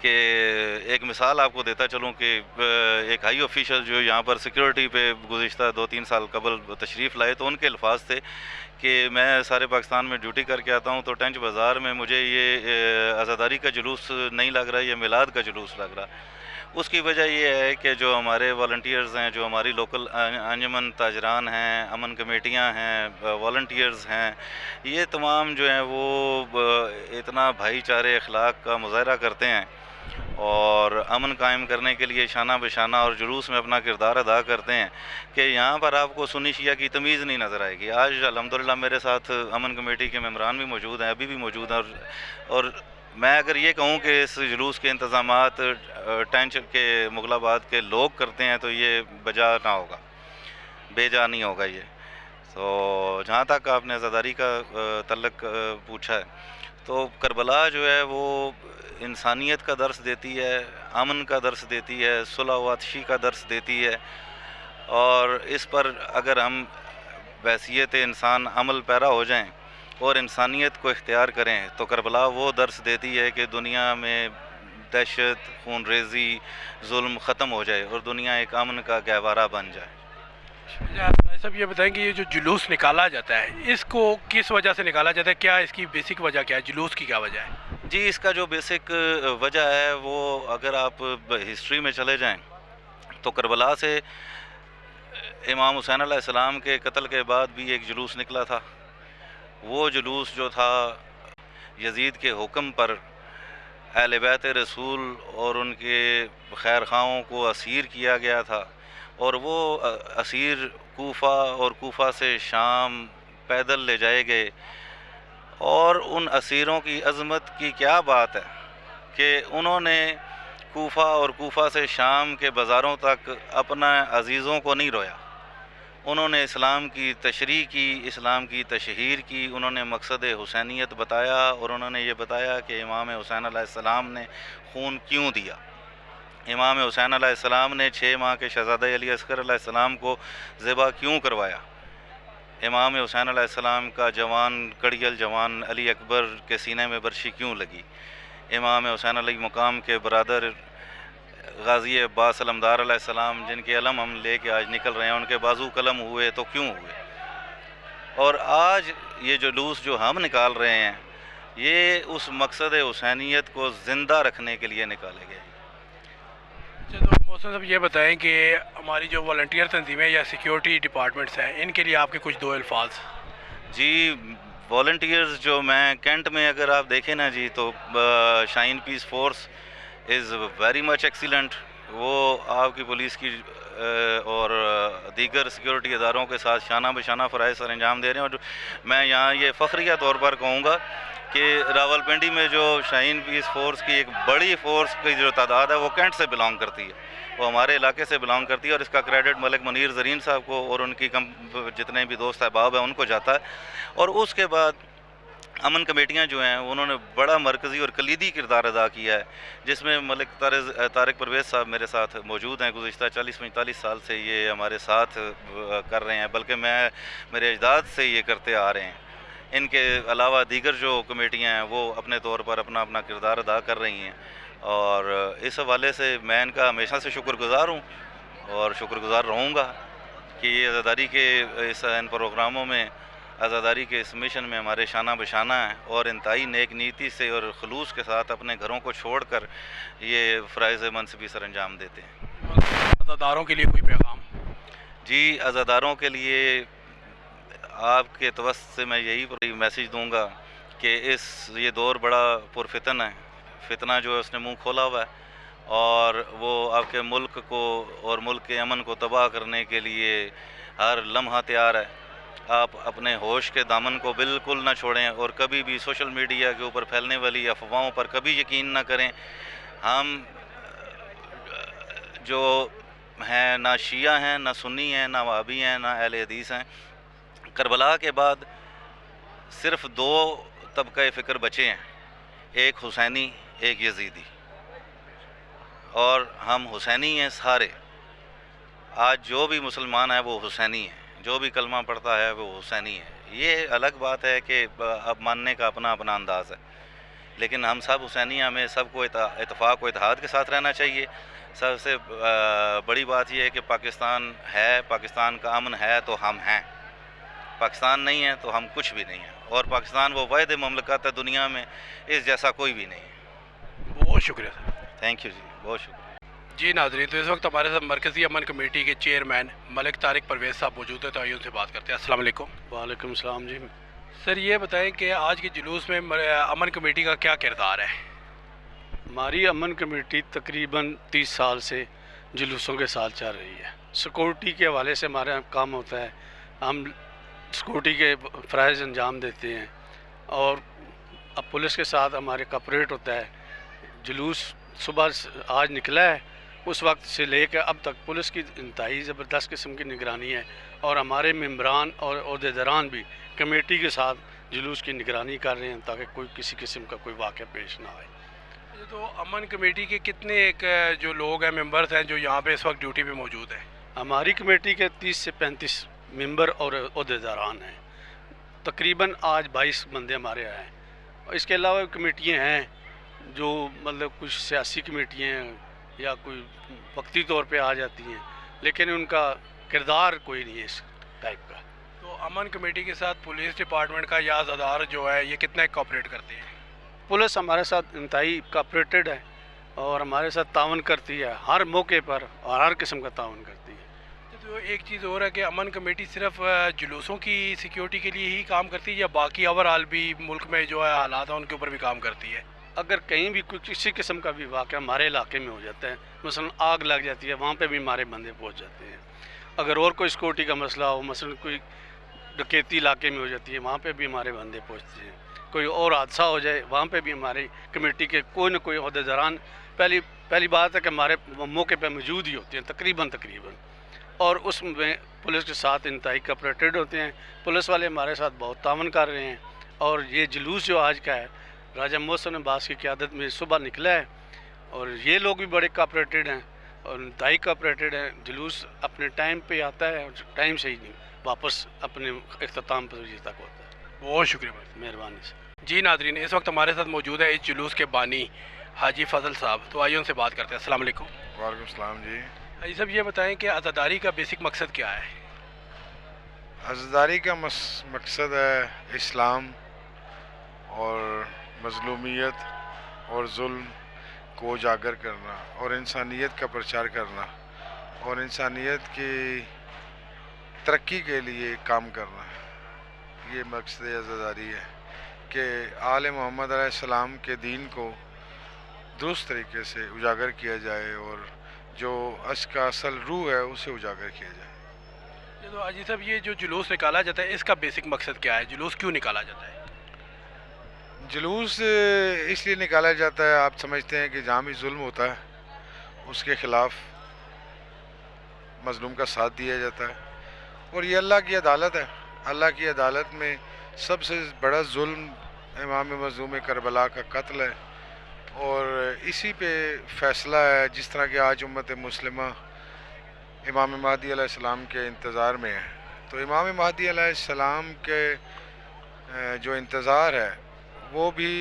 کہ ایک مثال آپ کو دیتا چلوں کہ ایک ہائی آفیشل جو یہاں پر سیکیورٹی پہ گزشتہ 2-3 سال قبل تشریف لائے تو ان کے الفاظ تھے کہ میں سارے پاکستان میں ڈیوٹی کر کے آتا ہوں تو ٹنچ بازار میں مجھے یہ عزاداری کا جلوس نہیں لگ رہا، یہ میلاد کا جلوس لگ رہا۔ اس کی وجہ یہ ہے کہ جو ہمارے والنٹیئرز ہیں، جو ہماری لوکل انجمن تاجران ہیں، امن کمیٹیاں ہیں، والنٹیئرز ہیں، یہ تمام جو ہیں وہ اتنا بھائی چارے اخلاق کا مظاہرہ کرتے ہیں اور امن قائم کرنے کے لیے شانہ بشانہ اور جلوس میں اپنا کردار ادا کرتے ہیں کہ یہاں پر آپ کو سنی شیعہ کی تمیز نہیں نظر آئے گی۔ آج الحمدللہ میرے ساتھ امن کمیٹی کے ممبران بھی موجود ہیں، ابھی بھی موجود ہیں، اور میں اگر یہ کہوں کہ اس جلوس کے انتظامات ٹینچ کے مغل آباد کے لوگ کرتے ہیں تو یہ بجا نہ ہوگا، بے جا نہیں ہوگا یہ۔ تو جہاں تک آپ نے عزاداری کا تعلق پوچھا ہے تو کربلا جو ہے وہ انسانیت کا درس دیتی ہے، امن کا درس دیتی ہے، صلح و آتشی کا درس دیتی ہے، اور اس پر اگر ہم بحیثیت انسان عمل پیرا ہو جائیں اور انسانیت کو اختیار کریں تو کربلا وہ درس دیتی ہے کہ دنیا میں دہشت، خون ریزی، ظلم ختم ہو جائے اور دنیا ایک امن کا گہوارہ بن جائے۔ صاحب یہ بتائیں کہ یہ جو جلوس نکالا جاتا ہے اس کو کس وجہ سے نکالا جاتا ہے؟ کیا اس کی بیسک وجہ کیا ہے؟ جلوس کی کیا وجہ ہے؟ جی، اس کا جو بیسک وجہ ہے وہ اگر آپ ہسٹری میں چلے جائیں تو کربلا سے امام حسین علیہ السلام کے قتل کے بعد بھی ایک جلوس نکلا تھا۔ وہ جلوس جو تھا یزید کے حکم پر اہل بیت رسول اور ان کے خیر خواہوں کو اسیر کیا گیا تھا، اور وہ اسیر کوفہ اور کوفہ سے شام پیدل لے جائے گئے، اور ان اسیروں کی عظمت کی کیا بات ہے کہ انہوں نے کوفہ اور کوفہ سے شام کے بازاروں تک اپنا عزیزوں کو نہیں رویا، انہوں نے اسلام کی تشریح کی، اسلام کی تشہیر کی، انہوں نے مقصد حسینیت بتایا، اور انہوں نے یہ بتایا کہ امام حسین علیہ السلام نے خون کیوں دیا، امام حسین علیہ السلام نے 6 ماہ کے شہزادہ علی اصغر علیہ السلام کو ذبح کیوں کروایا، امام حسین علیہ السلام کا جوان کڑیل جوان علی اکبر کے سینے میں برشی کیوں لگی، امام حسین علی مقام کے برادر غازی عباس علمدار علیہ السلام جن کے علم ہم لے کے آج نکل رہے ہیں ان کے بازو قلم ہوئے تو کیوں ہوئے، اور آج یہ جلوس جو ہم نکال رہے ہیں یہ اس مقصد حسینیت کو زندہ رکھنے کے لیے نکالے گئے۔ اچھا، تو محسن صاحب یہ بتائیں کہ ہماری جو والنٹیئر تنظیمیں یا سیکیورٹی ڈپارٹمنٹس ہیں ان کے لیے آپ کے کچھ 2 الفاظ؟ جی، والنٹیئرز جو میں کینٹ میں اگر آپ دیکھیں نا جی تو Shaheen pace force is very much excellent, وہ آپ کی پولیس کی اور دیگر سیکیورٹی اداروں کے ساتھ شانہ بشانہ فرائض سر انجام دے رہے ہیں، اور میں یہاں یہ فخریہ طور پر کہوں گا کہ راولپنڈی میں جو شاہین پیس فورس کی ایک بڑی فورس کی جو تعداد ہے وہ کینٹ سے بلانگ کرتی ہے، وہ ہمارے علاقے سے بلانگ کرتی ہے، اور اس کا کریڈٹ ملک منیر زرین صاحب کو اور ان کی جتنے بھی دوست احباب ہیں ان کو جاتا ہے۔ اور اس کے بعد امن کمیٹیاں جو ہیں انہوں نے بڑا مرکزی اور کلیدی کردار ادا کیا ہے، جس میں ملک طارق پرویز صاحب میرے ساتھ موجود ہیں، گزشتہ 40-45 سال سے یہ ہمارے ساتھ کر رہے ہیں، بلکہ میرے اجداد سے یہ کرتے آ رہے ہیں۔ ان کے علاوہ دیگر جو کمیٹیاں ہیں وہ اپنے طور پر اپنا کردار ادا کر رہی ہیں، اور اس حوالے سے میں ان کا ہمیشہ سے شکر گزار ہوں اور شکر گزار رہوں گا کہ یہ عزاداری کے ان پروگراموں میں، عزاداری کے اس مشن میں ہمارے شانہ بشانہ ہیں، اور انتہائی نیک نیتی سے اور خلوص کے ساتھ اپنے گھروں کو چھوڑ کر یہ فرائض منصبی سر انجام دیتے ہیں۔ عزاداروں کے لیے کوئی پیغام؟ جی، عزاداروں کے لیے آپ کے توسط سے میں یہی میسیج دوں گا کہ یہ دور بڑا پرفتن ہے، فتنہ جو ہے اس نے منہ کھولا ہوا ہے، اور وہ آپ کے ملک کو اور ملک کے امن کو تباہ کرنے کے لیے ہر لمحہ تیار ہے۔ آپ اپنے ہوش کے دامن کو بالکل نہ چھوڑیں، اور کبھی بھی سوشل میڈیا کے اوپر پھیلنے والی افواہوں پر کبھی یقین نہ کریں۔ ہم جو ہیں نہ شیعہ ہیں، نہ سنی ہیں، نہ وہابی ہیں، نہ اہل حدیث ہیں۔ کربلا کے بعد صرف 2 طبقہ فکر بچے ہیں، ایک حسینی، ایک یزیدی، اور ہم حسینی ہیں سارے۔ آج جو بھی مسلمان ہے وہ حسینی ہے، جو بھی کلمہ پڑھتا ہے وہ حسینی ہے۔ یہ الگ بات ہے کہ اب ماننے کا اپنا انداز ہے، لیکن ہم سب حسینی ہمیں سب کو اتفاق و اتحاد کے ساتھ رہنا چاہیے. سب سے بڑی بات یہ ہے کہ پاکستان ہے، پاکستان کا امن ہے تو ہم ہیں، پاکستان نہیں ہے تو ہم کچھ بھی نہیں ہیں، اور پاکستان وہ واحد مملکت ہے دنیا میں اس جیسا کوئی بھی نہیں ہے. بہت شکریہ سر. تھینک یو جی، بہت شکریہ. جی ناظرین، تو اس وقت ہمارے ساتھ مرکزی امن کمیٹی کے چیئرمین ملک طارق پرویز صاحب موجود ہیں، تو آئیے ان سے بات کرتے ہیں. السلام علیکم. وعلیکم السلام جی. سر یہ بتائیں کہ آج کے جلوس میں امن کمیٹی کا کیا کردار ہے؟ ہماری امن کمیٹی تقریباً 30 سال سے جلوسوں کے ساتھ چل رہی ہے. سیکورٹی کے حوالے سے ہمارا کام ہوتا ہے، ہم سیکورٹی کے فرائض انجام دیتے ہیں، اور اب پولیس کے ساتھ ہمارے کوپریٹ ہوتا ہے. جلوس صبح آج نکلا ہے، اس وقت سے لے کے اب تک پولیس کی انتہائی زبردست قسم کی نگرانی ہے، اور ہمارے ممبران اور عہدیداران بھی کمیٹی کے ساتھ جلوس کی نگرانی کر رہے ہیں تاکہ کوئی کسی قسم کا کوئی واقعہ پیش نہ آئے. تو امن کمیٹی کے کتنے ایک جو لوگ ہیں، ممبرز ہیں، جو یہاں پہ اس وقت ڈیوٹی پہ موجود ہیں؟ ہماری کمیٹی کے 30 سے 35 ممبر اور عہدیداران ہیں. تقریباً آج 22 بندے ہمارے آئے ہیں. اس کے علاوہ کمیٹیاں ہیں جو مطلب کچھ سیاسی کمیٹیاں ہیں یا کوئی وقتی طور پہ آ جاتی ہیں، لیکن ان کا کردار کوئی نہیں ہے اس ٹائپ کا. تو امن کمیٹی کے ساتھ پولیس ڈپارٹمنٹ کا یا عزادار جو ہے یہ کتنا کوآپریٹ کرتے ہیں؟ پولیس ہمارے ساتھ انتہائی کوآپریٹڈ ہے اور ہمارے ساتھ تعاون کرتی ہے، ہر موقع پر اور ہر قسم کا تعاون کرتی ہے. تو ایک چیز اور ہے کہ امن کمیٹی صرف جلوسوں کی سیکیورٹی کے لیے ہی کام کرتی ہے یا باقی اوورآل بھی ملک میں جو ہے حالات ہیں ان کے اوپر بھی کام کرتی ہے؟ اگر کہیں بھی کوئی کسی قسم کا بھی واقعہ ہمارے علاقے میں ہو جاتا ہے، مثلا آگ لگ جاتی ہے، وہاں پہ بھی ہمارے بندے پہنچ جاتے ہیں. اگر اور کوئی سیکورٹی کا مسئلہ ہو، مثلا کوئی ڈکیتی علاقے میں ہو جاتی ہے، وہاں پہ بھی ہمارے بندے پہنچتے ہیں. کوئی اور حادثہ ہو جائے وہاں پہ بھی ہماری کمیٹی کے کوئی نہ کوئی عہدیداران پہلی بات ہے کہ ہمارے موقع پہ موجود ہی ہوتے ہیں تقریباً، اور اس میں پولیس کے ساتھ انتہائی کوآپریٹڈ ہوتے ہیں. پولیس والے ہمارے ساتھ بہت تعاون کر رہے ہیں، اور یہ جلوس جو آج کا ہے راجہ محسن عباس کی قیادت میں صبح نکلا ہے، اور یہ لوگ بھی بڑے کوآپریٹڈ ہیں اور انتہائی کوآپریٹڈ ہیں. جلوس اپنے ٹائم پہ آتا ہے اور ٹائم سے ہی نہیں واپس اپنے اختتام پر تک ہوتا ہے. بہت شکریہ. مہربانی سے. جی ناظرین، اس وقت ہمارے ساتھ موجود ہے اس جلوس کے بانی حاجی فضل صاحب، تو آئیے ان سے بات کرتے ہیں. السلام علیکم. وعلیکم السلام جی. حاجی صاحب یہ بتائیں کہ عزاداری کا بیسک مقصد کیا ہے؟ عزاداری کا مقصد ہے اسلام اور مظلومیت اور ظلم کو اجاگر کرنا اور انسانیت کا پرچار کرنا اور انسانیت کی ترقی کے لیے کام کرنا. یہ مقصد عزاداری ہے کہ آل محمد علیہ السلام کے دین کو درست طریقے سے اجاگر کیا جائے اور جو اس کا اصل روح ہے اسے اجاگر کیا جائے. تو حاجی صاحب یہ جو جلوس نکالا جاتا ہے اس کا بیسک مقصد کیا ہے؟ جلوس کیوں نکالا جاتا ہے؟ جلوس اس لیے نکالا جاتا ہے، آپ سمجھتے ہیں کہ جہاں بھی ظلم ہوتا ہے اس کے خلاف مظلوم کا ساتھ دیا جاتا ہے، اور یہ اللہ کی عدالت ہے. اللہ کی عدالت میں سب سے بڑا ظلم امام مظلوم کربلا کا قتل ہے، اور اسی پہ فیصلہ ہے. جس طرح کہ آج امت مسلمہ امام مہدی علیہ السلام کے انتظار میں ہے، تو امام مہدی علیہ السلام کے جو انتظار ہے وہ بھی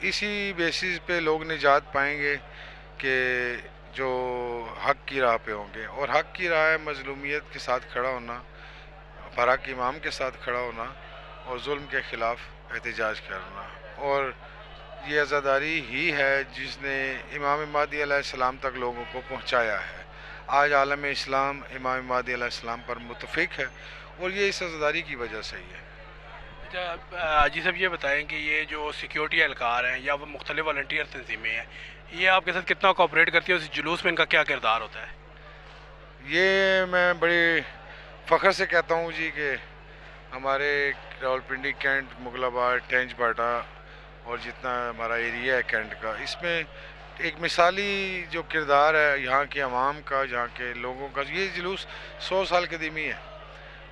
اسی بیسس پہ لوگ نجات پائیں گے کہ جو حق کی راہ پہ ہوں گے. اور حق کی راہ ہے مظلومیت کے ساتھ کھڑا ہونا، برحق امام کے ساتھ کھڑا ہونا اور ظلم کے خلاف احتجاج کرنا. اور یہ عزاداری ہی ہے جس نے امام مہدی علیہ السلام تک لوگوں کو پہنچایا ہے. آج عالم اسلام امام مہدی علیہ السلام پر متفق ہے، اور یہ اس عزاداری کی وجہ سے ہی ہے. اچھا حاجی صاحب یہ بتائیں کہ یہ جو سیکیورٹی اہلکار ہیں یا وہ مختلف والنٹیئر تنظیمیں ہیں، یہ آپ کے ساتھ کتنا کوآپریٹ کرتی ہے اور اس جلوس میں ان کا کیا کردار ہوتا ہے؟ یہ میں بڑی فخر سے کہتا ہوں جی کہ ہمارے راولپنڈی کینٹ، مغل آباد، ٹینچ باٹا اور جتنا ہمارا ایریا ہے کینٹ کا، اس میں ایک مثالی جو کردار ہے یہاں کے عوام کا، یہاں کے لوگوں کا. یہ جلوس 100 سال قدیمی ہے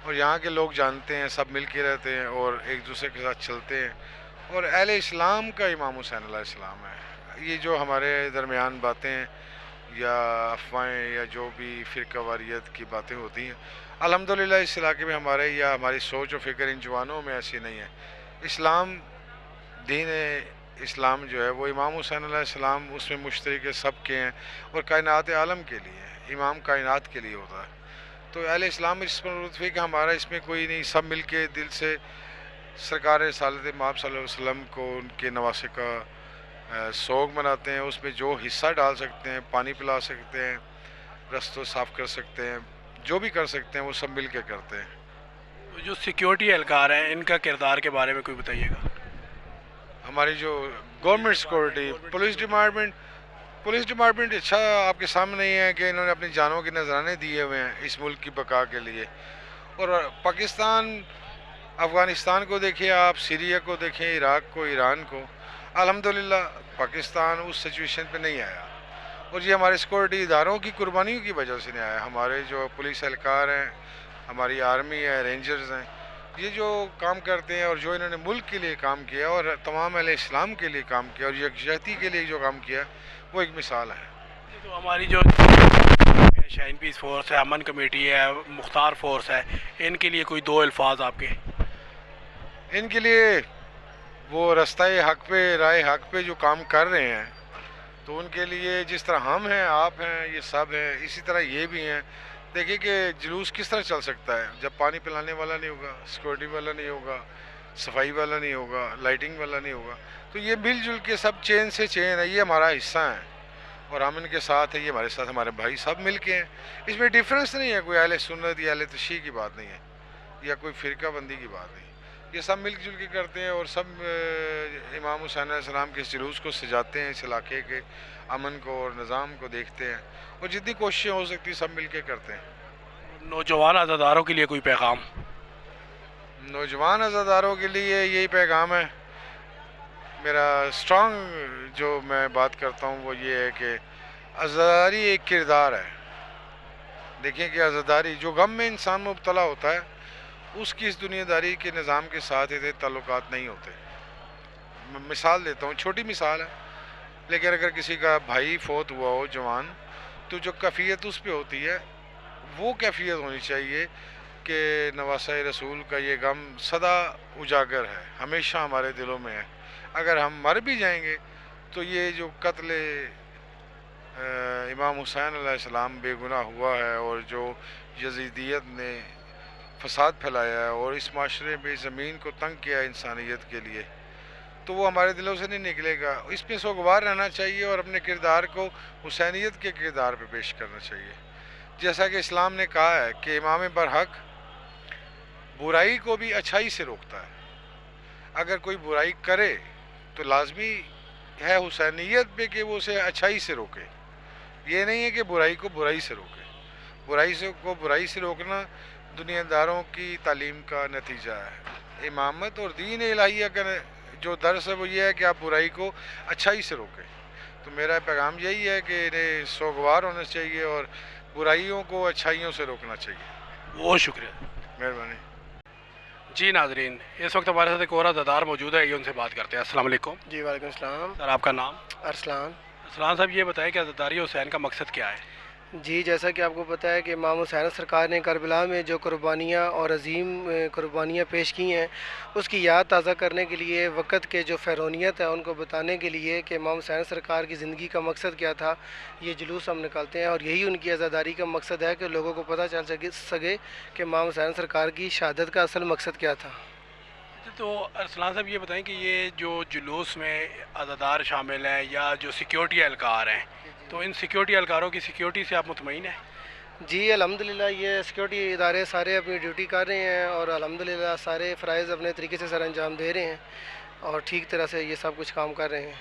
اور یہاں کے لوگ جانتے ہیں، سب مل کے رہتے ہیں اور ایک دوسرے کے ساتھ چلتے ہیں. اور اہل اسلام کا امام حسین علیہ السلام ہے. یہ جو ہمارے درمیان باتیں یا افواہیں یا جو بھی فرقہ واریت کی باتیں ہوتی ہیں، الحمدللہ اس علاقے میں ہمارے یا ہماری سوچ و فکر ان جوانوں میں ایسی نہیں ہے. اسلام دین اسلام جو ہے وہ امام حسین علیہ السلام اس میں مشترک سب کے ہیں اور کائنات عالم کے لیے ہیں، امام کائنات کے لیے ہوتا ہے۔ تو اہل اسلام اس پر متفق ہمارا اس میں کوئی نہیں، سب مل کے دل سے سرکار رسالت مآب صلی اللہ علیہ وسلم کو ان کے نواسے کا سوگ مناتے ہیں، اس میں جو حصہ ڈال سکتے ہیں، پانی پلا سکتے ہیں، رستوں صاف کر سکتے ہیں، جو بھی کر سکتے ہیں وہ سب مل کے کرتے ہیں۔ تو جو سیکیورٹی اہلکار ہیں ان کا کردار کے بارے میں کوئی بتائیے گا۔ ہماری جو گورنمنٹ سیکورٹی پولیس ڈپارٹمنٹ اچھا آپ کے سامنے ہی ہے کہ انہوں نے اپنی جانوں کے نذرانے دیے ہوئے ہیں اس ملک کی بقا کے لیے۔ اور پاکستان افغانستان کو دیکھیں، آپ سیریا کو دیکھیں، عراق کو، ایران کو، الحمدللہ پاکستان اس سچویشن پہ نہیں آیا، اور یہ ہمارے سیکورٹی اداروں کی قربانیوں کی وجہ سے نہیں آیا۔ ہمارے جو پولیس اہلکار ہیں، ہماری آرمی ہے، رینجرز ہیں، یہ جو کام کرتے ہیں اور جو انہوں نے ملک کے لیے کام کیا اور تمام اہل اسلام کے لیے کام کیا اور یکجہتی کے لیے جو کام کیا وہ ایک مثال ہے۔ تو ہماری جو شاہین پیس فورس ہے، امن کمیٹی ہے، مختار فورس ہے، ان کے لیے کوئی دو الفاظ آپ کے؟ ان کے لیے وہ رستہ حق پہ، رائے حق پہ جو کام کر رہے ہیں، تو ان کے لیے جس طرح ہم ہیں، آپ ہیں، یہ سب ہیں، اسی طرح یہ بھی ہیں۔ دیکھیے کہ جلوس کس طرح چل سکتا ہے جب پانی پلانے والا نہیں ہوگا، سیکورٹی والا نہیں ہوگا، صفائی والا نہیں ہوگا، لائٹنگ والا نہیں ہوگا، تو یہ مل جل کے سب چین سے چین ہے، یہ ہمارا حصہ ہیں اور ہم ان کے ساتھ ہیں، یہ ہمارے ساتھ ہمارے بھائی سب مل کے ہیں۔ اس میں ڈیفرنس نہیں ہے، کوئی اہل سنت یا اہل تشیع کی بات نہیں ہے یا کوئی فرقہ بندی کی بات نہیں، یہ سب مل جل کے کرتے ہیں اور سب امام حسین علیہ السلام کے جلوس کو سجاتے ہیں، اس علاقے کے امن کو اور نظام کو دیکھتے ہیں، اور جتنی کوششیں ہو سکتی سب مل کے کرتے ہیں۔ نوجوان عزاداروں کے لیے کوئی پیغام؟ نوجوان عزاداروں کے لیے یہی پیغام ہے، میرا اسٹرانگ جو میں بات کرتا ہوں وہ یہ ہے کہ عزاداری ایک کردار ہے۔ دیکھیں کہ عزاداری جو غم میں انسان مبتلا ہوتا ہے اس کی اس دنیا داری کے نظام کے ساتھ اتنے تعلقات نہیں ہوتے۔ میں مثال دیتا ہوں، چھوٹی مثال ہے، لیکن اگر کسی کا بھائی فوت ہوا ہو جوان، تو جو کیفیت اس پہ ہوتی ہے وہ کیفیت ہونی چاہیے کہ نواسہ رسول کا یہ غم سدا اجاگر ہے، ہمیشہ ہمارے دلوں میں ہے۔ اگر ہم مر بھی جائیں گے تو یہ جو قتل امام حسین علیہ السلام بے گناہ ہوا ہے اور جو یزیدیت نے فساد پھیلایا ہے اور اس معاشرے میں زمین کو تنگ کیا ہے انسانیت کے لیے، تو وہ ہمارے دلوں سے نہیں نکلے گا۔ اس میں سوگوار رہنا چاہیے اور اپنے کردار کو حسینیت کے کردار پہ پیش کرنا چاہیے، جیسا کہ اسلام نے کہا ہے کہ امام برحق برائی کو بھی اچھائی سے روکتا ہے۔ اگر کوئی برائی کرے تو لازمی ہے حسینیت پہ کہ وہ اسے اچھائی سے روکے، یہ نہیں ہے کہ برائی کو برائی سے روکے۔ برائی سے روکنا دنیا داروں کی تعلیم کا نتیجہ ہے۔ امامت اور دین الہیہ کا جو درس ہے وہ یہ ہے کہ آپ برائی کو اچھائی سے روکیں۔ تو میرا پیغام یہی ہے کہ انہیں سوگوار ہونا چاہیے اور برائیوں کو اچھائیوں سے روکنا چاہیے۔ بہت شکریہ، مہربانی۔ جی ناظرین، اس وقت ہمارے ساتھ ایک اور عزادار موجود ہے، یہ ان سے بات کرتے ہیں۔ السلام علیکم جی وعلیکم السلام۔ سر، آپ کا نام؟ ارسلان۔ ارسلان صاحب، یہ بتائیں کہ عزاداری حسین کا مقصد کیا ہے؟ جی جیسا کہ آپ کو پتہ ہے کہ امام حسین سرکار نے کربلا میں جو قربانیاں اور عظیم قربانیاں پیش کی ہیں اس کی یاد تازہ کرنے کے لیے، وقت کے جو فرعونیت ہے ان کو بتانے کے لیے کہ امام حسین سرکار کی زندگی کا مقصد کیا تھا، یہ جلوس ہم نکالتے ہیں، اور یہی ان کی عزاداری کا مقصد ہے کہ لوگوں کو پتہ چل سکے کہ امام حسین سرکار کی شہادت کا اصل مقصد کیا تھا۔ تو ارسلان صاحب، یہ بتائیں کہ یہ جو جلوس میں عزادار شامل ہیں یا جو سیکیورٹی اہلکار ہیں، تو ان سیکیورٹی اہلکاروں کی سیکیورٹی سے آپ مطمئن ہیں؟ جی الحمدللہ، یہ سیکیورٹی ادارے سارے اپنی ڈیوٹی کر رہے ہیں اور الحمدللہ سارے فرائض اپنے طریقے سے سر انجام دے رہے ہیں اور ٹھیک طرح سے یہ سب کچھ کام کر رہے ہیں۔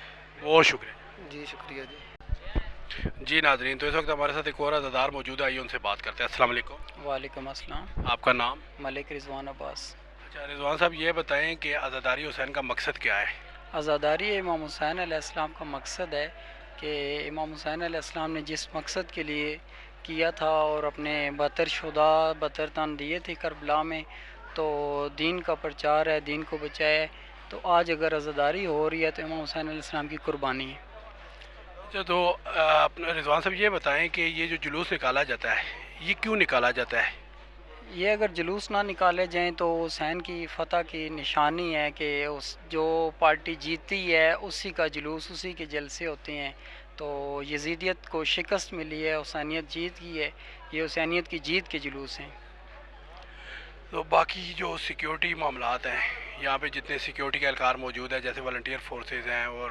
بہت شکریہ۔ جی شکریہ جی۔ جی ناظرین، تو اس وقت ہمارے ساتھ ایک اور عزادار موجود ہے، آئیے ان سے بات کرتے ہیں۔ السلام علیکم۔ وعلیکم السلام۔ آپ کا نام؟ ملک رضوان عباس۔ اچھا رضوان صاحب، یہ بتائیں کہ عزاداری حسین کا مقصد کیا ہے؟ عزاداری امام حسین علیہ السلام کا مقصد ہے کہ امام حسین علیہ السلام نے جس مقصد کے لیے کیا تھا اور اپنے بہتر شہداء بہتر تن دیے تھے کربلا میں، تو دین کا پرچار ہے، دین کو بچائے، تو آج اگر عزاداری ہو رہی ہے تو امام حسین علیہ السلام کی قربانی ہے۔ اچھا، تو رضوان صاحب یہ بتائیں کہ یہ جو جلوس نکالا جاتا ہے یہ کیوں نکالا جاتا ہے؟ یہ اگر جلوس نہ نکالے جائیں تو حسین کی فتح کی نشانی ہے کہ اس جو پارٹی جیتتی ہے اسی کا جلوس، اسی کے جلسے ہوتے ہیں. تو یزیدیت کو شکست ملی ہے، حسینیت جیت گئی ہے، یہ حسینیت کی جیت کے جلوس ہیں. تو باقی جو سیکیورٹی معاملات ہیں یہاں پہ جتنے سیکیورٹی کے اہلکار موجود ہیں جیسے والنٹیئر فورسز ہیں اور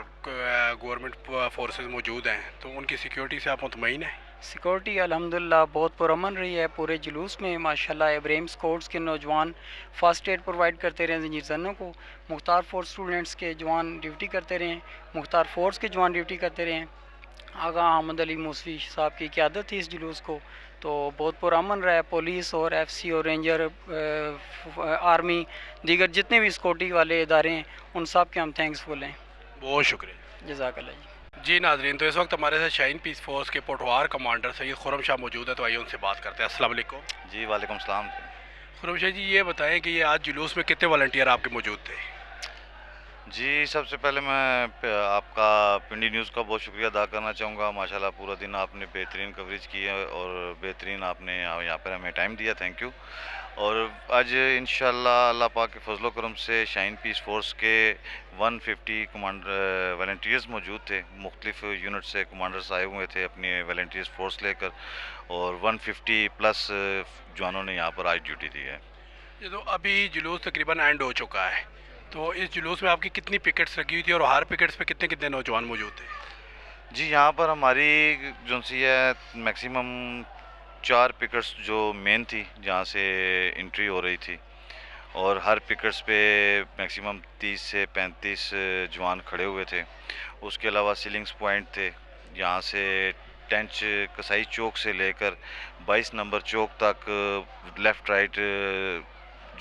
گورنمنٹ فورسز موجود ہیں تو ان کی سیکیورٹی سے آپ مطمئن ہیں؟ سیکورٹی الحمدللہ بہت پرامن رہی ہے پورے جلوس میں ماشاءاللہ. ابراہیم اسکورٹس کے نوجوان فاسٹ ایڈ پرووائڈ کرتے رہے زنجیر زنوں کو، مختار فورس اسٹوڈنٹس کے جوان ڈیوٹی کرتے رہے، مختار فورس کے جوان ڈیوٹی کرتے رہے. آغا احمد علی موسوی صاحب کی قیادت تھی اس جلوس کو، تو بہت پرامن رہا ہے. پولیس اور ایف سی اور رینجر، آرمی، دیگر جتنے بھی سیکورٹی والے ادارے ہیں ان سب کے ہم تھینکس فل ہیں. بہت شکریہ. جزاک اللہ جی. جی ناظرین، تو اس وقت ہمارے ساتھ شاہین پیس فورس کے پوٹوار کمانڈر سید خرم شاہ موجود ہے، تو آئیے ان سے بات کرتے ہیں. السلام علیکم. جی وعلیکم السلام. خرم شاہ جی یہ بتائیں کہ یہ آج جلوس میں کتنے والنٹیئر آپ کے موجود تھے؟ جی سب سے پہلے میں آپ کا پنڈی نیوز کا بہت شکریہ ادا کرنا چاہوں گا. ماشاءاللہ پورا دن آپ نے بہترین کوریج کی ہے اور بہترین آپ نے یہاں پر ہمیں ٹائم دیا، تھینک یو. اور آج انشاءاللہ اللہ پاک کے فضل و کرم سے شاہین پیس فورس کے 150 کمانڈر والنٹیئرز موجود تھے. مختلف یونٹ سے کمانڈرز آئے ہوئے تھے اپنی والنٹیئرز فورس لے کر، اور 150 پلس جوانوں نے یہاں پر آج ڈیوٹی دی ہے. یہ تو ابھی جلوس تقریباً اینڈ ہو چکا ہے، تو اس جلوس میں آپ کی کتنی پکٹس لگی ہوئی تھی اور ہر پکٹس پہ کتنے کتنے نوجوان موجود تھے؟ جی یہاں پر ہماری جو سی ہے میکسیمم 4 پکٹس جو مین تھی جہاں سے انٹری ہو رہی تھی، اور ہر پکٹس پہ میکسیمم 30 سے 35 جوان کھڑے ہوئے تھے. اس کے علاوہ سیلنگز پوائنٹ تھے جہاں سے ٹینچ کسائی چوک سے لے کر 22 نمبر چوک تک لیفٹ رائٹ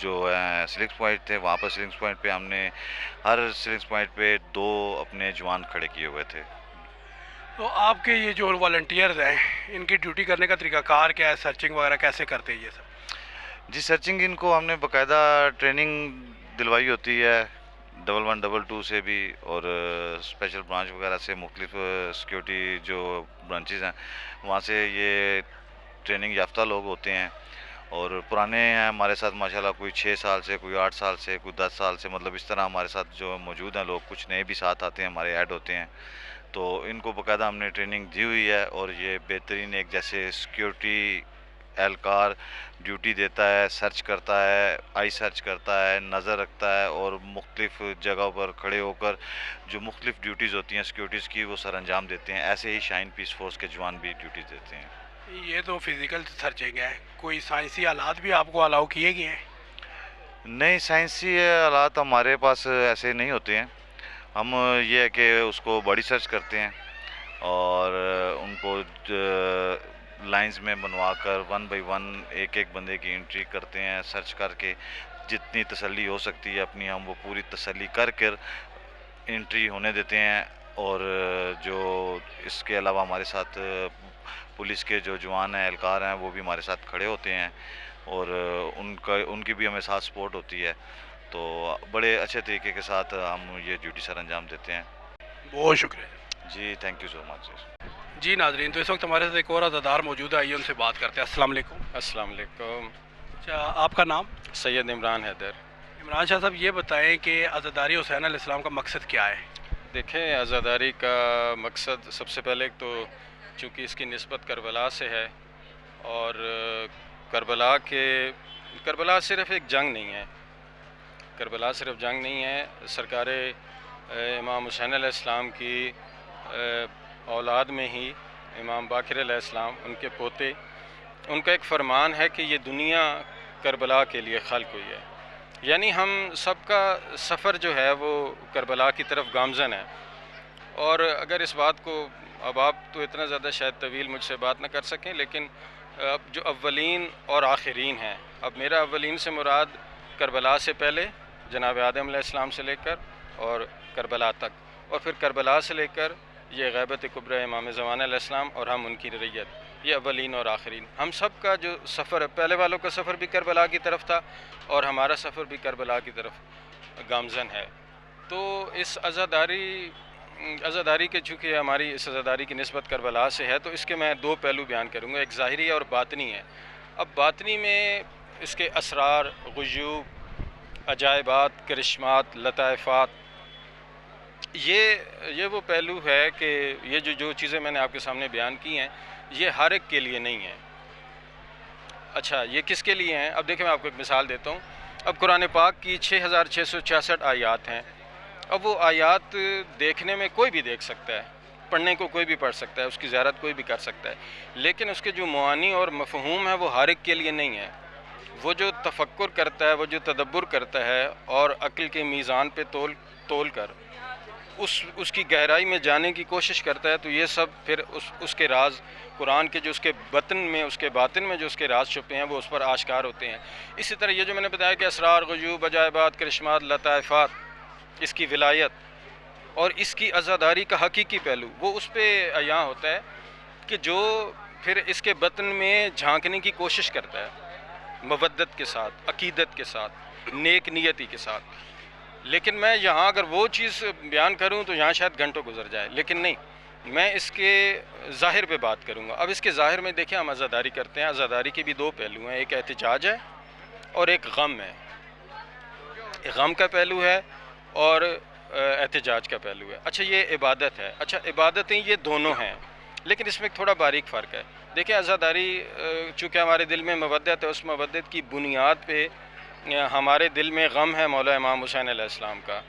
جو سیلنگز پوائنٹ تھے. وہاں پر سیلنگز پوائنٹ پہ ہم نے ہر سیلنگز پوائنٹ پہ 2 اپنے جوان کھڑے کیے ہوئے تھے. تو آپ کے یہ جو والنٹیئرز ہیں ان کی ڈیوٹی کرنے کا طریقہ کار کیا ہے؟ سرچنگ وغیرہ کیسے کرتے ہیں یہ سب؟ جی سرچنگ ان کو ہم نے باقاعدہ ٹریننگ دلوائی ہوتی ہے 1122 سے بھی، اور اسپیشل برانچ وغیرہ سے، مختلف سیکیورٹی جو برانچز ہیں وہاں سے یہ ٹریننگ یافتہ لوگ ہوتے ہیں. اور پرانے ہیں ہمارے ساتھ ماشاءاللہ، کوئی 6 سال سے، کوئی 8 سال سے، کوئی 10 سال سے، مطلب اس طرح ہمارے ساتھ جو موجود ہیں لوگ. کچھ نئے بھی ساتھ آتے ہیں ہمارے، ایڈ ہوتے ہیں. تو ان کو باقاعدہ ہم نے ٹریننگ دی ہوئی ہے، اور یہ بہترین ایک جیسے سیکیورٹی اہلکار ڈیوٹی دیتا ہے، سرچ کرتا ہے، آئی سرچ کرتا ہے، نظر رکھتا ہے، اور مختلف جگہوں پر کھڑے ہو کر جو مختلف ڈیوٹیز ہوتی ہیں سیکیورٹیز کی وہ سر انجام دیتے ہیں. ایسے ہی شاہین پیس فورس کے جوان بھی ڈیوٹیز دیتے ہیں. یہ تو فزیکل سرچنگ ہے، کوئی سائنسی آلات بھی آپ کو الاؤ کیے گئے ہیں؟ نہیں، سائنسی آلات ہمارے پاس ایسے نہیں ہوتے ہیں. ہم یہ ہے کہ اس کو باڈی سرچ کرتے ہیں اور ان کو لائنز میں بنوا کر 1 بائی 1 ایک ایک بندے کی انٹری کرتے ہیں. سرچ کر کے جتنی تسلی ہو سکتی ہے اپنی ہم وہ پوری تسلی کر انٹری ہونے دیتے ہیں. اور جو اس کے علاوہ ہمارے ساتھ پولیس کے جو جوان ہیں، اہلکار ہیں، وہ بھی ہمارے ساتھ کھڑے ہوتے ہیں، اور ان کی بھی ہمیں ساتھ سپورٹ ہوتی ہے. تو بڑے اچھے طریقے کے ساتھ ہم یہ ڈیوٹی سر انجام دیتے ہیں. بہت شکریہ. جی تھینک یو سو مچ. جی ناظرین، تو اس وقت ہمارے ساتھ ایک اور عزادار موجود ہے، آئیے ان سے بات کرتے ہیں. السلام علیکم. السلام علیکم. اچھا، آپ کا نام؟ سید عمران حیدر. عمران شاہ صاحب، یہ بتائیں کہ عزاداری حسین علیہ السلام کا مقصد کیا ہے؟ دیکھیں، عزاداری کا مقصد سب سے پہلے تو چونکہ اس کی نسبت کربلا سے ہے، اور کربلا صرف ایک جنگ نہیں ہے، کربلا صرف جنگ نہیں ہے. سرکار امام حسین علیہ السلام کی اولاد میں ہی امام باقر علیہ السلام، ان کے پوتے، ان کا ایک فرمان ہے کہ یہ دنیا کربلا کے لیے خلق ہوئی ہے. یعنی ہم سب کا سفر جو ہے وہ کربلا کی طرف گامزن ہے. اور اگر اس بات کو، اب آپ تو اتنا زیادہ شاید طویل مجھ سے بات نہ کر سکیں، لیکن اب جو اولین اور آخرین ہیں، اب میرا اولین سے مراد کربلا سے پہلے جناب آدم علیہ السلام سے لے کر اور کربلا تک، اور پھر کربلا سے لے کر یہ غیبت کبریٰ امام زمانہ علیہ السلام اور ہم ان کی ریت، یہ اولین اور آخرین. ہم سب کا جو سفر ہے، پہلے والوں کا سفر بھی کربلا کی طرف تھا اور ہمارا سفر بھی کربلا کی طرف گامزن ہے. تو اس عزاداری کے چونکہ ہماری اس عزاداری کی نسبت کربلا سے ہے، تو اس کے میں 2 پہلو بیان کروں گا، ایک ظاہری اور باطنی ہے. اب باطنی میں اس کے اسرار، غیوب، عجائبات، کرشمات، لطائفات، یہ وہ پہلو ہے کہ یہ جو چیزیں میں نے آپ کے سامنے بیان کی ہیں یہ ہر ایک کے لیے نہیں ہیں۔ اچھا یہ کس کے لیے ہیں؟ اب دیکھیں میں آپ کو ایک مثال دیتا ہوں۔ اب قرآن پاک کی 6666 آیات ہیں۔ اب وہ آیات دیکھنے میں کوئی بھی دیکھ سکتا ہے، پڑھنے کو کوئی بھی پڑھ سکتا ہے، اس کی زیارت کوئی بھی کر سکتا ہے، لیکن اس کے جو معانی اور مفہوم ہے وہ ہر ایک کے لیے نہیں ہے۔ وہ جو تفکر کرتا ہے، وہ جو تدبر کرتا ہے اور عقل کے میزان پہ تول کر اس کی گہرائی میں جانے کی کوشش کرتا ہے، تو یہ سب پھر اس کے راز قرآن کے جو اس کے بطن میں، اس کے باطن میں جو اس کے راز چھپے ہیں وہ اس پر آشکار ہوتے ہیں۔ اسی طرح یہ جو میں نے بتایا کہ اسرار، غیوب، عجائبات، کرشمات، لطائفات، اس کی ولایت اور اس کی عزاداری کا حقیقی پہلو وہ اس پہ عیاں ہوتا ہے کہ جو پھر اس کے بطن میں جھانکنے کی کوشش کرتا ہے مودت کے ساتھ، عقیدت کے ساتھ، نیک نیتی کے ساتھ۔ لیکن میں یہاں اگر وہ چیز بیان کروں تو یہاں شاید گھنٹوں گزر جائے، لیکن نہیں، میں اس کے ظاہر پہ بات کروں گا۔ اب اس کے ظاہر میں دیکھیں ہم عزاداری کرتے ہیں، عزاداری کے بھی دو پہلو ہیں، ایک احتجاج ہے اور ایک غم ہے۔ غم کا پہلو ہے اور احتجاج کا پہلو ہے۔ اچھا یہ عبادت ہے، اچھا عبادتیں یہ دونوں ہیں، لیکن اس میں ایک تھوڑا باریک فرق ہے۔ دیکھیں عزاداری چونکہ ہمارے دل میں مودت ہے، اس مودت کی بنیاد پہ ہمارے دل میں غم ہے مولا امام حسین علیہ السلام کا،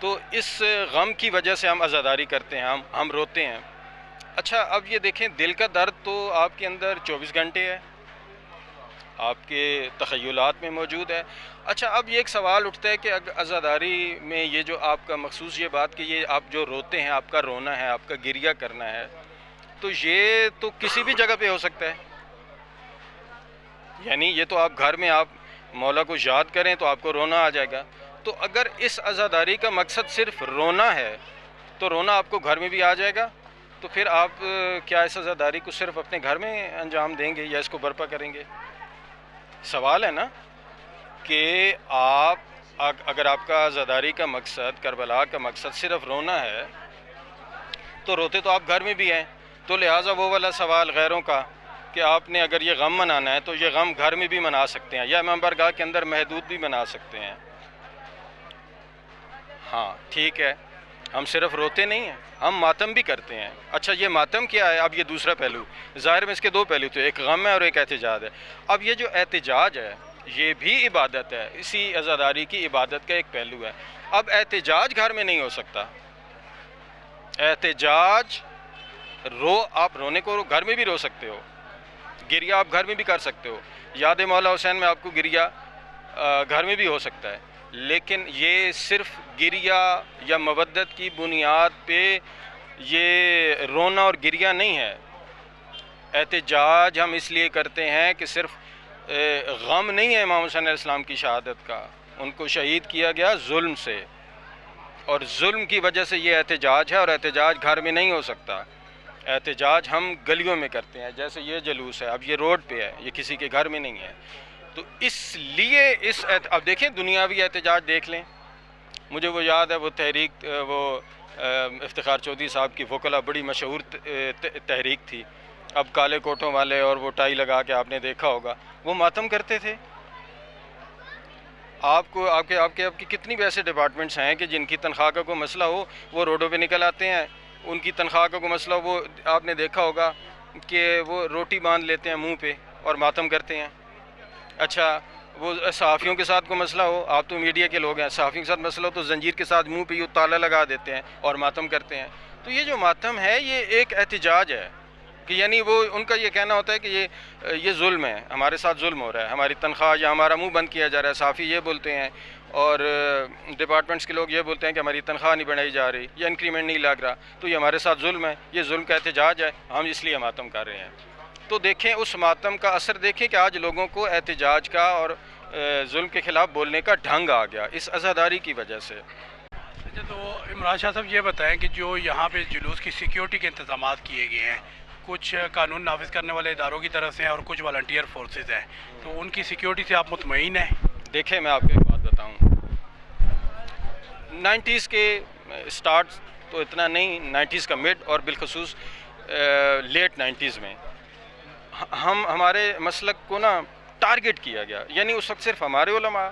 تو اس غم کی وجہ سے ہم عزاداری کرتے ہیں، ہم روتے ہیں۔ اچھا اب یہ دیکھیں دل کا درد تو آپ کے اندر 24 گھنٹے ہے، آپ کے تخیلات میں موجود ہے۔ اچھا اب یہ ایک سوال اٹھتا ہے کہ عزاداری میں یہ جو آپ کا مخصوص یہ بات کہ یہ آپ جو روتے ہیں، آپ کا رونا ہے، آپ کا گریہ کرنا ہے، تو یہ تو کسی بھی جگہ پہ ہو سکتا ہے، یعنی یہ تو آپ گھر میں آپ مولا کو یاد کریں تو آپ کو رونا آ جائے گا۔ تو اگر اس عزاداری کا مقصد صرف رونا ہے تو رونا آپ کو گھر میں بھی آ جائے گا، تو پھر آپ کیا اس عزاداری کو صرف اپنے گھر میں انجام دیں گے یا اس کو برپا کریں گے؟ سوال ہے نا کہ آپ اگر آپ کا عزاداری کا مقصد، کربلا کا مقصد صرف رونا ہے تو روتے تو آپ گھر میں بھی ہیں، تو لہٰذا وہ والا سوال غیروں کا کہ آپ نے اگر یہ غم منانا ہے تو یہ غم گھر میں بھی منا سکتے ہیں یا امام بارگاہ کے اندر محدود بھی منا سکتے ہیں۔ ہاں ٹھیک ہے، ہم صرف روتے نہیں ہیں، ہم ماتم بھی کرتے ہیں۔ اچھا یہ ماتم کیا ہے؟ اب یہ دوسرا پہلو، ظاہر میں اس کے دو پہلو تھے، ایک غم ہے اور ایک احتجاج ہے۔ اب یہ جو احتجاج ہے یہ بھی عبادت ہے، اسی عزاداری کی عبادت کا ایک پہلو ہے۔ اب احتجاج گھر میں نہیں ہو سکتا، احتجاج آپ رونے کو گھر میں بھی رو سکتے ہو، گریہ آپ گھر میں بھی کر سکتے ہو، یاد مولا حسین میں آپ کو گریہ گھر میں بھی ہو سکتا ہے، لیکن یہ صرف گریہ یا مودت کی بنیاد پہ یہ رونا اور گریہ نہیں ہے۔ احتجاج ہم اس لیے کرتے ہیں کہ صرف غم نہیں ہے امام حسین علیہ السلام کی شہادت کا، ان کو شہید کیا گیا ظلم سے، اور ظلم کی وجہ سے یہ احتجاج ہے، اور احتجاج گھر میں نہیں ہو سکتا، احتجاج ہم گلیوں میں کرتے ہیں، جیسے یہ جلوس ہے اب یہ روڈ پہ ہے، یہ کسی کے گھر میں نہیں ہے۔ تو اس لیے اب دیکھیں دنیاوی احتجاج دیکھ لیں، مجھے وہ یاد ہے وہ تحریک، وہ افتخار چودھری صاحب کی وکلا بڑی مشہور تحریک تھی، اب کالے کوٹوں والے اور وہ ٹائی لگا کے آپ نے دیکھا ہوگا وہ ماتم کرتے تھے۔ آپ کے کتنی بھی ایسے ڈپارٹمنٹس ہیں کہ جن کی تنخواہ کا کوئی مسئلہ ہو وہ روڈوں پہ نکل آتے ہیں، ان کی تنخواہ کا کوئی مسئلہ وہ آپ نے دیکھا ہوگا کہ وہ روٹی باندھ لیتے ہیں منہ پہ اور ماتم کرتے ہیں۔ اچھا وہ صحافیوں کے ساتھ کوئی مسئلہ ہو، آپ تو میڈیا کے لوگ ہیں، صحافیوں کے ساتھ مسئلہ ہو تو زنجیر کے ساتھ منہ پہ یہ تالا لگا دیتے ہیں اور ماتم کرتے ہیں۔ تو یہ جو ماتم ہے یہ ایک احتجاج ہے کہ یعنی وہ ان کا یہ کہنا ہوتا ہے کہ یہ ظلم ہے، ہمارے ساتھ ظلم ہو رہا ہے، ہماری تنخواہ یا ہمارا منہ بند کیا جا رہا ہے، صحافی یہ بولتے ہیں اور ڈپارٹمنٹس کے لوگ یہ بولتے ہیں کہ ہماری تنخواہ نہیں بڑھائی جا رہی یا انکریمنٹ نہیں لگ رہا، تو یہ ہمارے ساتھ ظلم ہے، یہ ظلم کا احتجاج ہے، ہم اس لیے ماتم کر رہے ہیں۔ تو دیکھیں اس ماتم کا اثر دیکھیں کہ آج لوگوں کو احتجاج کا اور ظلم کے خلاف بولنے کا ڈھنگ آ گیا اس عزاداری کی وجہ سے۔ اچھا تو عمران شاہ صاحب یہ بتائیں کہ جو یہاں پہ جلوس کی سیکیورٹی کے انتظامات کیے گئے ہیں، کچھ قانون نافذ کرنے والے اداروں کی طرف سے ہیں اور کچھ والنٹیئر فورسز ہیں، تو ان کی سیکیورٹی سے آپ مطمئن ہیں؟ دیکھیں میں آپ کو ایک بات بتاؤں، 90s کے سٹارٹ تو اتنا نہیں، 90s کا مڈ اور بالخصوص لیٹ 90s میں ہمارے مسلک کو نا ٹارگٹ کیا گیا. یعنی اس وقت صرف ہمارے علماء،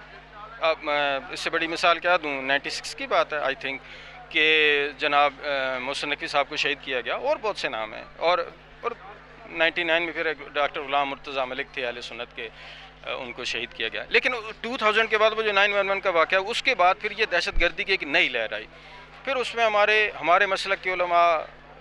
اب اس سے بڑی مثال کیا دوں، 96 کی بات ہے آئی تھنک کہ جناب محسن نقوی صاحب کو شہید کیا گیا، اور بہت سے نام ہیں، اور 99 میں پھر ڈاکٹر غلام مرتضیٰ ملک تھے اہل سنت کے، ان کو شہید کیا گیا. لیکن 2000 کے بعد وہ جو 9/11 کا واقعہ، اس کے بعد پھر یہ دہشت گردی کی ایک نئی لہر آئی. پھر اس میں ہمارے مسلک کے علماء،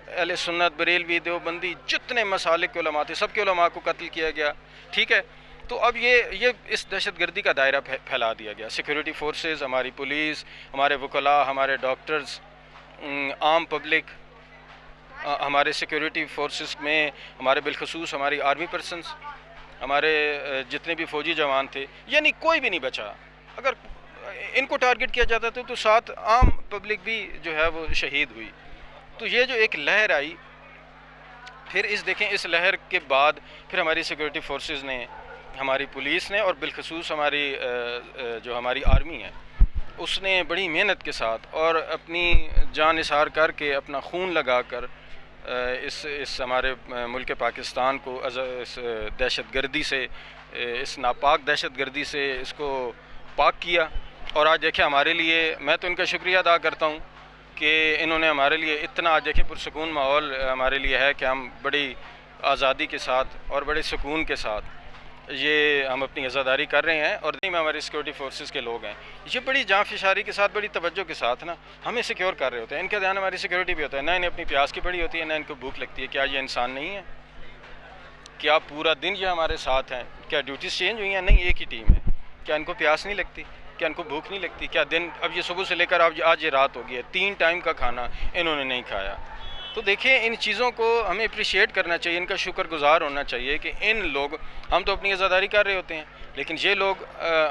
اہل سنت، بریلوی، دیوبندی، جتنے مسالک کے علماء تھے، سب کے علماء کو قتل کیا گیا. ٹھیک ہے، تو اب یہ اس دہشت گردی کا دائرہ پھیلا دیا گیا. سیکیورٹی فورسز، ہماری پولیس، ہمارے وکلاء، ہمارے ڈاکٹرز، عام پبلک، ہمارے سیکیورٹی فورسز میں ہمارے بالخصوص ہماری آرمی پرسنز، ہمارے جتنے بھی فوجی جوان تھے، یعنی کوئی بھی نہیں بچا. اگر ان کو ٹارگٹ کیا جاتا تھا تو ساتھ عام پبلک بھی جو ہے وہ شہید ہوئی. تو یہ جو ایک لہر آئی، پھر دیکھیں اس لہر کے بعد پھر ہماری سیکیورٹی فورسز نے، ہماری پولیس نے، اور بالخصوص ہماری آرمی ہے، اس نے بڑی محنت کے ساتھ اور اپنی جان نثار کر کے، اپنا خون لگا کر اس ہمارے ملک پاکستان کو اس دہشت گردی سے، اس ناپاک دہشت گردی سے اس کو پاک کیا. اور آج دیکھیں ہمارے لیے، میں تو ان کا شکریہ ادا کرتا ہوں کہ انہوں نے ہمارے لیے اتنا، آج دیکھیں پرسکون ماحول ہمارے لیے ہے کہ ہم بڑی آزادی کے ساتھ اور بڑے سکون کے ساتھ یہ ہم اپنی عزاداری کر رہے ہیں. اور میں ہمارے سیکیورٹی فورسز کے لوگ ہیں، یہ بڑی جاں فشاری کے ساتھ، بڑی توجہ کے ساتھ نا ہمیں سیکیور کر رہے ہوتے ہیں. ان کا دھیان ہماری سیکیورٹی بھی ہوتا ہے، نہ انہیں اپنی پیاس کی پڑی ہوتی ہے، نہ ان کو بھوک لگتی ہے. کیا یہ انسان نہیں ہے؟ کیا پورا دن یہ ہمارے ساتھ ہیں؟ کیا ڈیوٹیز چینج ہوئی ہیں؟ نہیں، ایک ہی ٹیم ہے. کیا ان کو پیاس نہیں لگتی؟ کیا ان کو بھوک نہیں لگتی؟ کیا دن، اب یہ صبح سے لے کر آج یہ رات ہو گئی ہے، 3 ٹائم کا کھانا انہوں نے نہیں کھایا. تو دیکھیں ان چیزوں کو ہمیں اپریشیٹ کرنا چاہیے، ان کا شکر گزار ہونا چاہیے کہ ان لوگ، ہم تو اپنی عزاداری کر رہے ہوتے ہیں لیکن یہ لوگ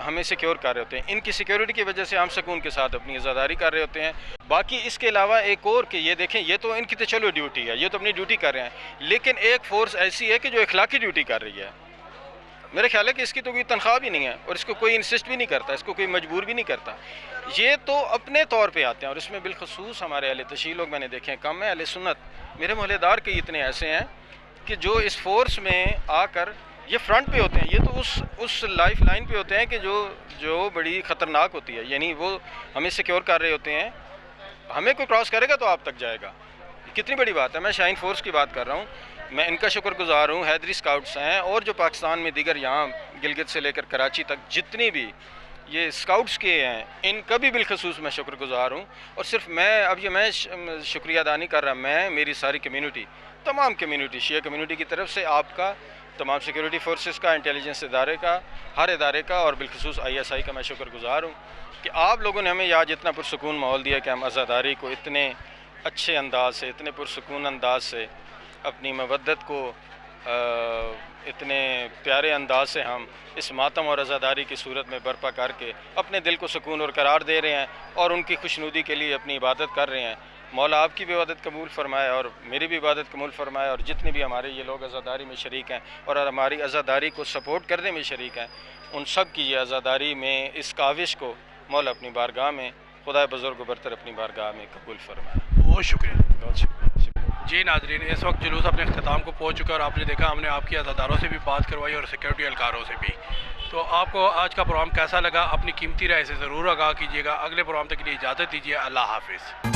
ہمیں سیکیور کر رہے ہوتے ہیں. ان کی سیکیورٹی کی وجہ سے ہم سکون کے ساتھ اپنی عزاداری کر رہے ہوتے ہیں. باقی اس کے علاوہ ایک اور کہ یہ دیکھیں، یہ تو ان کی تو چلو ڈیوٹی ہے، یہ تو اپنی ڈیوٹی کر رہے ہیں، لیکن ایک فورس ایسی ہے کہ جو اخلاقی ڈیوٹی کر رہی ہے. میرا خیال ہے کہ اس کی تو کوئی تنخواہ بھی نہیں ہے اور اس کو کوئی انسسٹ بھی نہیں کرتا، اس کو کوئی مجبور بھی نہیں کرتا. یہ تو اپنے طور پہ آتے ہیں. اور اس میں بالخصوص ہمارے اہل تشیع لوگ میں نے دیکھے ہیں کم ہیں. اہل سنت، میرے محلے دار کے اتنے ایسے ہیں کہ جو اس فورس میں آ کر یہ فرنٹ پہ ہوتے ہیں. یہ تو اس لائف لائن پہ ہوتے ہیں کہ جو بڑی خطرناک ہوتی ہے. یعنی وہ ہمیں سیکیور کر رہے ہوتے ہیں. ہمیں کوئی کراس کرے گا تو آپ تک جائے گا. کتنی بڑی بات ہے. میں شاہین فورس کی بات کر رہا ہوں، میں ان کا شکر گزار ہوں. حیدری اسکاؤٹس ہیں اور جو پاکستان میں دیگر یہاں گلگت سے لے کر کراچی تک جتنی بھی یہ اسکاؤٹس کے ہیں، ان کا بھی بالخصوص میں شکر گزار ہوں. اور صرف میں شکریہ ادا نہیں کر رہا، میری ساری کمیونٹی، تمام کمیونٹی، شیعہ کمیونٹی کی طرف سے آپ کا، تمام سیکیورٹی فورسز کا، انٹیلیجنس ادارے کا، ہر ادارے کا، اور بالخصوص ISI کا میں شکر گزار ہوں کہ آپ لوگوں نے ہمیں آج اتنا پرسکون ماحول دیا کہ ہم عزاداری کو اتنے اچھے انداز سے، اتنے پرسکون انداز سے، اپنی مودت کو اتنے پیارے انداز سے ہم اس ماتم اور عزاداری کی صورت میں برپا کر کے اپنے دل کو سکون اور قرار دے رہے ہیں اور ان کی خوشنودی کے لیے اپنی عبادت کر رہے ہیں. مولا آپ کی بھی عبادت قبول فرمائے اور میری بھی عبادت قبول فرمائے، اور جتنے بھی ہمارے یہ لوگ عزاداری میں شریک ہیں اور ہماری عزاداری کو سپورٹ کرنے میں شریک ہیں، ان سب کی یہ عزاداری میں اس کاوش کو مولا اپنی بارگاہ میں، خدا بزرگ و برتر اپنی بارگاہ میں قبول فرمائے. بہت شکریہ. بہت شکریہ. جی ناظرین، اس وقت جلوس اپنے اختتام کو پہنچ چکا اور آپ نے دیکھا ہم نے آپ کی عزاداروں سے بھی بات کروائی اور سیکیورٹی اہلکاروں سے بھی. تو آپ کو آج کا پروگرام کیسا لگا؟ اپنی قیمتی رائے سے ضرور آگاہ کیجیے گا. اگلے پروگرام تک کے لیے اجازت دیجیے. اللہ حافظ.